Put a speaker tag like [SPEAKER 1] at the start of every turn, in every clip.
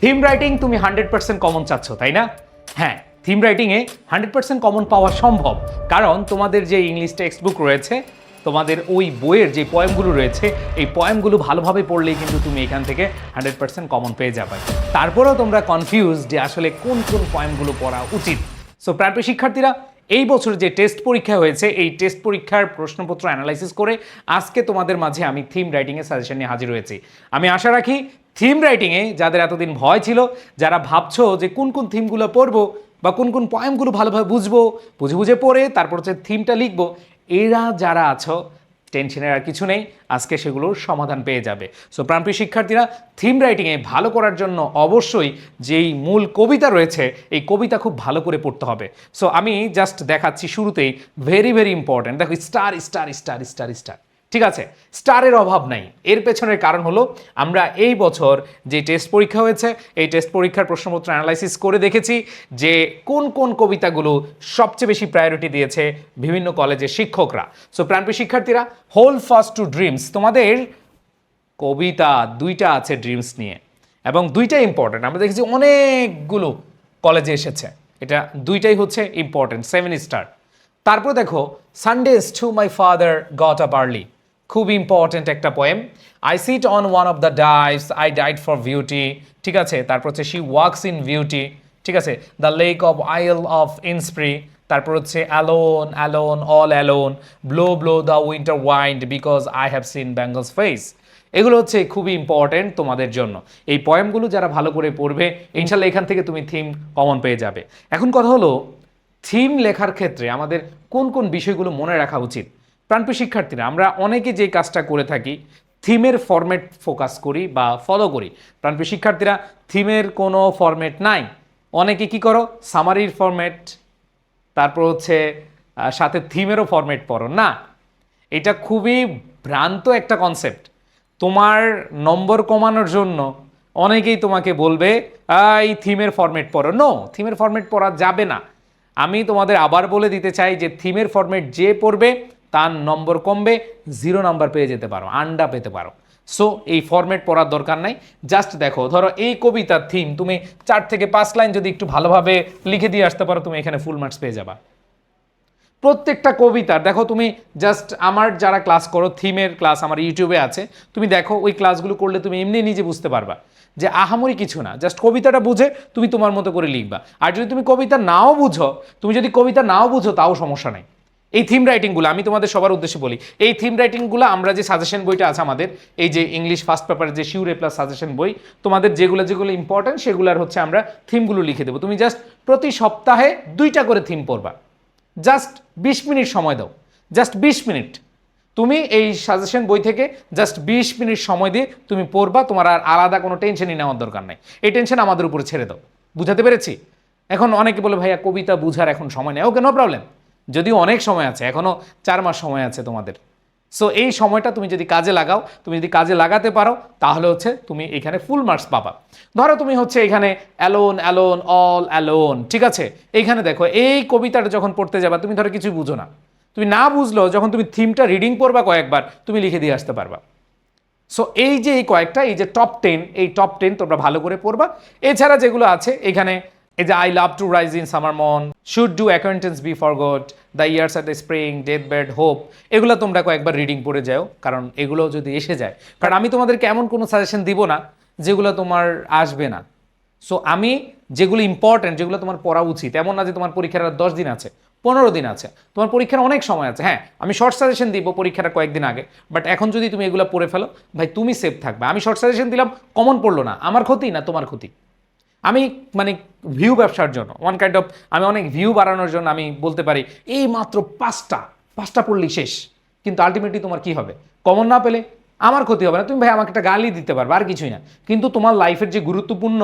[SPEAKER 1] Theme writing তুমি 100% common চাচ্ছ, তাই না? হ্যাঁ, থিম রাইটিংয়ে 100% কমন পাওয়া সম্ভব, কারণ তোমাদের যে ইংলিশ টেক্সট বুক রয়েছে, তোমাদের ওই বইয়ের যে পয়েমগুলো রয়েছে, এই পয়েমগুলো ভালোভাবে পড়লেই কিন্তু তুমি এখান থেকে 100% কমন পেয়ে যাবে। তারপরেও তোমরা কনফিউজ যে আসলে কোন কোন পয়েমগুলো পড়া উচিত। সো প্রাপ্য শিক্ষার্থীরা, এই বছর যে টেস্ট পরীক্ষা হয়েছে, এই টেস্ট পরীক্ষার প্রশ্নপত্র অ্যানালাইসিস করে আজকে তোমাদের মাঝে আমি থিম রাইটিংয়ের সাজেশন নিয়ে হাজির হয়েছি। আমি আশা রাখি থিম রাইটিংয়ে যাদের এতদিন ভয় ছিল, যারা ভাবছো যে কোন কোন থিমগুলো পড়বো বা কোন কোন পয়েমগুলো ভালোভাবে বুঝবো, বুঝে পড়ে তারপর হচ্ছে থিমটা লিখবো, এরা যারা আছো টেনশনের আর কিছু নেই, আজকে সেগুলোর সমাধান পেয়ে যাবে। সো প্রাণপ্রিয় শিক্ষার্থীরা, থিম রাইটিংয়ে ভালো করার জন্য অবশ্যই যেই মূল কবিতা রয়েছে, এই কবিতা খুব ভালো করে পড়তে হবে। সো আমি জাস্ট দেখাচ্ছি শুরুতেই, ভেরি ভেরি ইম্পর্ট্যান্ট। দেখো, star star star star star, ঠিক আছে? স্টারের অভাব নাই। এর পেছনের কারণ হলো আমরা এই বছর যে টেস্ট পরীক্ষা হয়েছে, এই টেস্ট পরীক্ষার প্রশ্নপত্র অ্যানালাইসিস করে দেখেছি যে কোন কোন কবিতাগুলো সবচেয়ে বেশি প্রায়োরিটি দিয়েছে বিভিন্ন কলেজের শিক্ষকরা। সো প্রাণপ্রিয় শিক্ষার্থীরা, হোল্ড ফাস্ট টু ড্রিমস, তোমাদের কবিতা দুইটা আছে ড্রিমস নিয়ে, এবং দুইটাই ইম্পর্টেন্ট। আমরা দেখেছি অনেকগুলো কলেজে এসেছে, এটা দুইটাই হচ্ছে ইম্পর্টেন্ট, 7 স্টার। তারপর দেখো, Sundays too my father got up early, খুব ইম্পর্টেন্ট একটা poem. I sit on one of the dives, I died for beauty, ঠিক আছে? তারপর হচ্ছে শি ওয়াক্স ইন বিউটি, ঠিক আছে? The lake of isle of Innisfree, তারপর হচ্ছে alone alone all alone, blow blow the winter wind because I have seen bangles face. এগুলো হচ্ছে খুবই ইম্পর্টেন্ট তোমাদের জন্য। এই পয়েমগুলো যারা ভালো করে পড়বে, ইনশাল্লাহ এখান থেকে তুমি থিম কমন পেয়ে যাবে। এখন কথা হলো, থিম লেখার ক্ষেত্রে আমাদের কোন কোন বিষয়গুলো মনে রাখা উচিত। প্রাণপ্রিয় শিক্ষার্থীরা, আমরা অনেকে যে কাজটা করে থাকি, থিমের ফরম্যাট ফোকাস করি বা ফলো করি। প্রাণপ্রিয় শিক্ষার্থীরা, থিমের কোনো ফরম্যাট নাই। অনেকে কি করো, সামারির ফরম্যাট, তারপর হচ্ছে সাথে থিমেরও ফরম্যাট পড়ো না। এটা খুবই ভ্রান্ত একটা কনসেপ্ট। তোমার নম্বর কমানোর জন্য অনেকেই তোমাকে বলবে এই থিমের ফরম্যাট পড়ো। নো, থিমের ফরম্যাট পড়া যাবে না। আমি তোমাদের আবার বলে দিতে চাই যে থিমের ফরম্যাট যে পড়বে তার নম্বর কমবে, 0 নাম্বার পেয়ে যেতে পারো, আন্ডা পেতে পারো। সো এই ফরম্যাট পড়ার দরকার নাই। জাস্ট দেখো, ধরো এই কবিতার থিম তুমি 4 থেকে 5 লাইন যদি একটু ভালোভাবে লিখে দিয়ে আসতে পারো, তুমি এখানে ফুল মার্কস পেয়ে যাবা। প্রত্যেকটা কবিতার দেখো, তুমি জাস্ট আমার যারা ক্লাস করো, থিমের ক্লাস আমার ইউটিউবে আছে, তুমি দেখো ওই ক্লাসগুলো করলে তুমি এমনি নিজে বুঝতে পারবা যে আহামরি কিছু না, জাস্ট কবিতাটা বুঝে তুমি তোমার মতো করে লিখবা। আর যদি তুমি কবিতা নাও বুঝো, তাও সমস্যা নাই। এই থিম রাইটিংগুলো আমি তোমাদের সবার উদ্দেশ্যে বলি, এই থিম রাইটিংগুলো আমরা যে সাজেশন বইটা আছে আমাদের, এই যে ইংলিশ ফার্স্ট পেপারের যে শিওর A+ সাজেশন বই, তোমাদের যেগুলো যেগুলো ইম্পর্টেন্ট সেগুলোর হচ্ছে আমরা থিমগুলো লিখে দেবো। তুমি জাস্ট প্রতি সপ্তাহে 2টা করে থিম পড়বা। জাস্ট 20 মিনিট সময় দাও, জাস্ট 20 মিনিট। তুমি এই সাজেশন বই থেকে জাস্ট 20 মিনিট সময় দিয়ে তুমি পড়বা। তোমার আর আলাদা কোনো টেনশনই নেওয়ার দরকার নাই। এই টেনশন আমাদের উপরে ছেড়ে দাও। বুঝাতে পেরেছি? এখন অনেকে বলে ভাইয়া কবিতা বুঝার এখন সময় নেই। ওকে, নো প্রবলেম। যদিও অনেক সময় আছে, এখনও 4 মাস সময় আছে তোমাদের। সো এই সময়টা তুমি যদি কাজে লাগাও, তুমি যদি কাজে লাগাতে পারো, তাহলে হচ্ছে তুমি এখানে ফুল মার্কস পাবা। ধরো তুমি হচ্ছে এখানে অ্যালোন অ্যালোন অল অ্যালোন, ঠিক আছে? এইখানে দেখো, এই কবিতাটা যখন পড়তে যাবা, তুমি ধরো কিছুই বুঝো না, তুমি না বুঝলেও যখন তুমি থিমটা রিডিং করবা কয়েকবার, তুমি লিখে দিয়ে আসতে পারবা। সো এই যে এই কয়েকটা, এই যে টপ 10, এই টপ 10 তোমরা ভালো করে পড়বা। এছাড়া যেগুলো আছে এখানে, এই যে I love to rise in summer মন, should do acquaintance be forgot, the years at the spring, death bed hope, এগুলো তোমরা কয়েকবার রিডিং পড়ে যাও, কারণ এগুলো যদি এসে যায়, কারণ আমি তোমাদেরকে এমন কোনো সাজেশন দিব না যেগুলো তোমার আসবে না। সো আমি যেগুলো ইম্পর্টেন্ট, যেগুলো তোমার পড়া উচিত, এমন না যে তোমার পরীক্ষার আর 10 দিন আছে, 15 দিন আছে, তোমার পরীক্ষার অনেক সময় আছে। হ্যাঁ, আমি শর্ট সাজেশন দিব পরীক্ষাটা কয়েকদিন আগে, বাট এখন যদি তুমি এগুলো পড়ে ফেলো, ভাই তুমি সেফ থাকবে। আমি শর্ট সাজেশন দিলাম, কমন পড়লো না, আমার ক্ষতি না তোমার ক্ষতি। আমি মানে ভিউ ব্যবসার জন্য ওয়ান কাইন্ড অফ, আমি অনেক ভিউ বাড়ানোর জন্য আমি বলতে পারি এই মাত্র 5টা পড়লেই শেষ, কিন্তু আলটিমেটলি তোমার কি হবে? কমন না পেলে আমার ক্ষতি হবে না, তুমি ভাই আমাকে একটা গালি দিতে পারবে, আর কিছুই না। কিন্তু তোমার লাইফের যে গুরুত্বপূর্ণ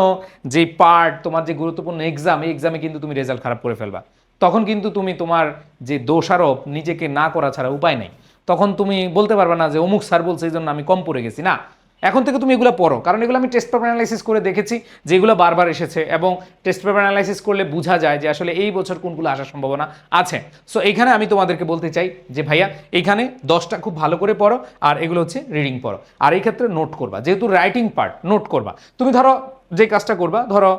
[SPEAKER 1] যে পার্ট, তোমার যে গুরুত্বপূর্ণ এক্সাম, এই এক্সামে কিন্তু তুমি রেজাল্ট খারাপ করে ফেলবা। তখন কিন্তু তুমি তোমার যে দোষারোপ নিজেকে না করা ছাড়া উপায় নেই। তখন তুমি বলতে পারবে না যে অমুক স্যার বলছে এই জন্য আমি কম পড়ে গেছি। না, এখন থেকে তুমি এগুলো পড়ো, কারণ এগুলো আমি টেস্ট পেপার অ্যানালাইসিস করে দেখেছি যেগুলো বারবার এসেছে, এবং টেস্ট পেপার অ্যানালাইসিস করলে বোঝা যায় যে আসলে এই বছর কোনগুলো আসার সম্ভাবনা আছে। সো এইখানে আমি তোমাদেরকে বলতে চাই যে ভাইয়া, এইখানে 10টা খুব ভালো করে পড়ো, আর এগুলো হচ্ছে রিডিং পড়ো, আর এই ক্ষেত্রে নোট করবা, যেহেতু রাইটিং পার্ট নোট করবা। তুমি ধরো যে কাজটা করবা, ধরো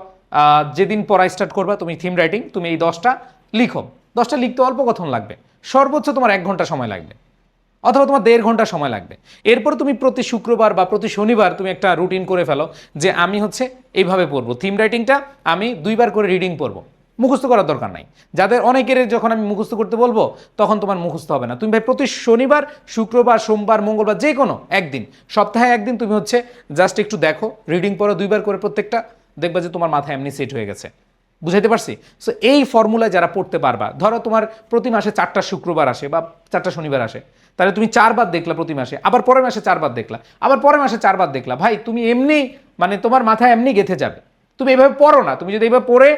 [SPEAKER 1] যেদিন পড়া স্টার্ট করবা তুমি থিম রাইটিং, তুমি এই 10টা লিখো। 10টা লিখতে অল্প কখন লাগবে? সর্বোচ্চ তোমার 1 ঘন্টা সময় লাগবে, অথবা তোমার 1.5 ঘন্টা সময় লাগবে। এরপর তুমি প্রতি শুক্রবার বা প্রতি শনিবার তুমি একটা রুটিন করে ফেলো যে আমি হচ্ছে এইভাবে পড়বো, থিম রাইটিংটা আমি 2বার করে রিডিং পড়বো। মুখস্থ করার দরকার নাই। যাদের অনেকের যখন আমি মুখস্থ করতে বলবো তখন তোমার মুখস্থ হবে না। তুমি ভাই প্রতি শনিবার, শুক্রবার, সোমবার, মঙ্গলবার যে কোনো একদিন, সপ্তাহে একদিন তুমি হচ্ছে জাস্ট একটু দেখো, রিডিং পড়ো 2বার করে প্রত্যেকটা, দেখবা যে তোমার মাথায় এমনি সেট হয়ে গেছে। বুঝাইতে পারছি? সো এই ফর্মুলা যারা পড়তে পারবা, ধরো তোমার প্রতি মাসে 4টা শুক্রবার আসে বা 4টা শনিবার আসে, তাহলে তুমি 4বার দেখলা প্রতি মাসে, আবার পরের মাসে 4বার দেখলা, আবার পরের মাসে 4বার দেখলা, ভাই তুমি এমনি মানে তোমার মাথায় এমনি গেঁথে যাবে। তুমি এভাবে পড়ো না, তুমি যদি এইভাবে পড়ে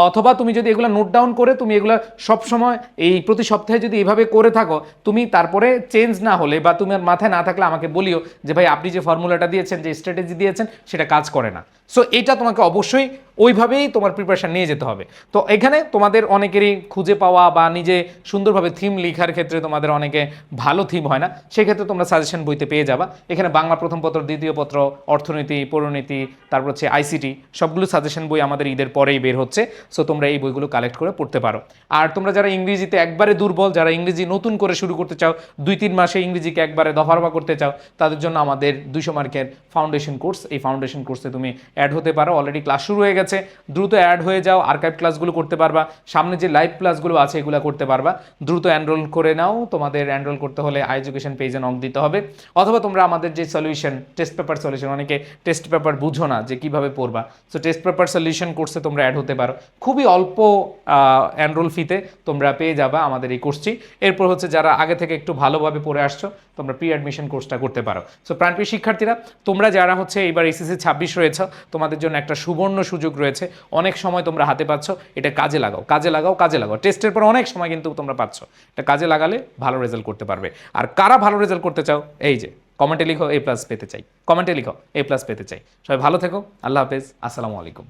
[SPEAKER 1] অথবা তুমি যদি এগুলো নোট ডাউন করে তুমি এগুলো সবসময় এই প্রতি সপ্তাহে যদি এইভাবে করে থাকো, তুমি তারপরে চেঞ্জ না হলে বা তোমার মাথায় না থাকলে আমাকে বলিও যে ভাই আপনি যে ফর্মুলাটা দিয়েছেন, যে স্ট্র্যাটেজি দিয়েছেন সেটা কাজ করে না। সো এটা তোমাকে অবশ্যই ওইভাবেই তোমার প্রিপারেশন নিয়ে যেতে হবে। তো এখানে তোমাদের অনেকেরই খুঁজে পাওয়া বা নিজে সুন্দরভাবে থিম লেখার ক্ষেত্রে তোমাদের অনেকে ভালো থিম হয় না, সেক্ষেত্রে তোমরা সাজেশন বইতে পেয়ে যাবা। এখানে বাংলা প্রথম পত্র, দ্বিতীয় পত্র, অর্থনীতি, পৌরনীতি, তারপর হচ্ছে আইসিটি, সবগুলো সাজেশন বই আমাদের ঈদের পরেই বের হচ্ছে। সো তোমরা এই বইগুলো কালেক্ট করে পড়তে পারো। আর তোমরা যারা ইংরেজিতে একবারে দুর্বল, যারা ইংরেজি নতুন করে শুরু করতে চাও, 2-3 মাসে ইংরেজিকে একবারে দফারফা করতে চাও, তাদের জন্য আমাদের 200 মার্কের ফাউন্ডেশন কোর্স, এই ফাউন্ডেশন কোর্সে তুমি অ্যাড হতে পারো। অলরেডি ক্লাস শুরু হয়ে গেছে, দ্রুত অ্যাড হয়ে যাও, আর্কাইভ ক্লাসগুলো করতে পারবা, সামনে যে লাইভ ক্লাসগুলো আছে এগুলো করতে পারবা। দ্রুত এনরোল করে নাও। তোমাদের এনরোল করতে হলে এডুকেশন পেজে নক দিতে হবে, অথবা তোমরা আমাদের যে সলিউশন টেস্ট পেপার সলিউশন, অনেকে টেস্ট পেপার বুঝো না যে কিভাবে পড়বা, সো টেস্ট পেপার সলিউশন কোর্সে তোমরা অ্যাড হতে পারো। খুবই অল্প এনরোল ফিতে তোমরা পেয়ে যাবা আমাদের এই কোর্সটি। এরপর হচ্ছে যারা আগে থেকে একটু ভালোভাবে পড়ে আসছো, তোমরা প্রি অ্যাডমিশন কোর্সটা করতে পারো। সো প্রাণপ্রিয় শিক্ষার্থীরা, তোমরা যারা হচ্ছে এবার এসএসসি 26 রয়েছে, তোমাদের জন্য একটা সুবর্ণ সুযোগ রয়েছে। অনেক সময় তোমরা হাতে পাচ্ছ, এটা কাজে লাগাও, কাজে লাগাও, কাজে লাগাও। টেস্টের পর অনেক সময় কিন্তু তোমরা পাচ্ছ, এটা কাজে লাগালে ভালো রেজাল্ট করতে পারবে। আর কারা ভালো রেজাল্ট করতে চাও, এই যে কমেন্টে লিখো A+ পেতে চাই, কমেন্টে লিখো A+ পেতে চাই। সবাই ভালো থেকো, আল্লাহ হাফেজ, আসসালামু আলাইকুম।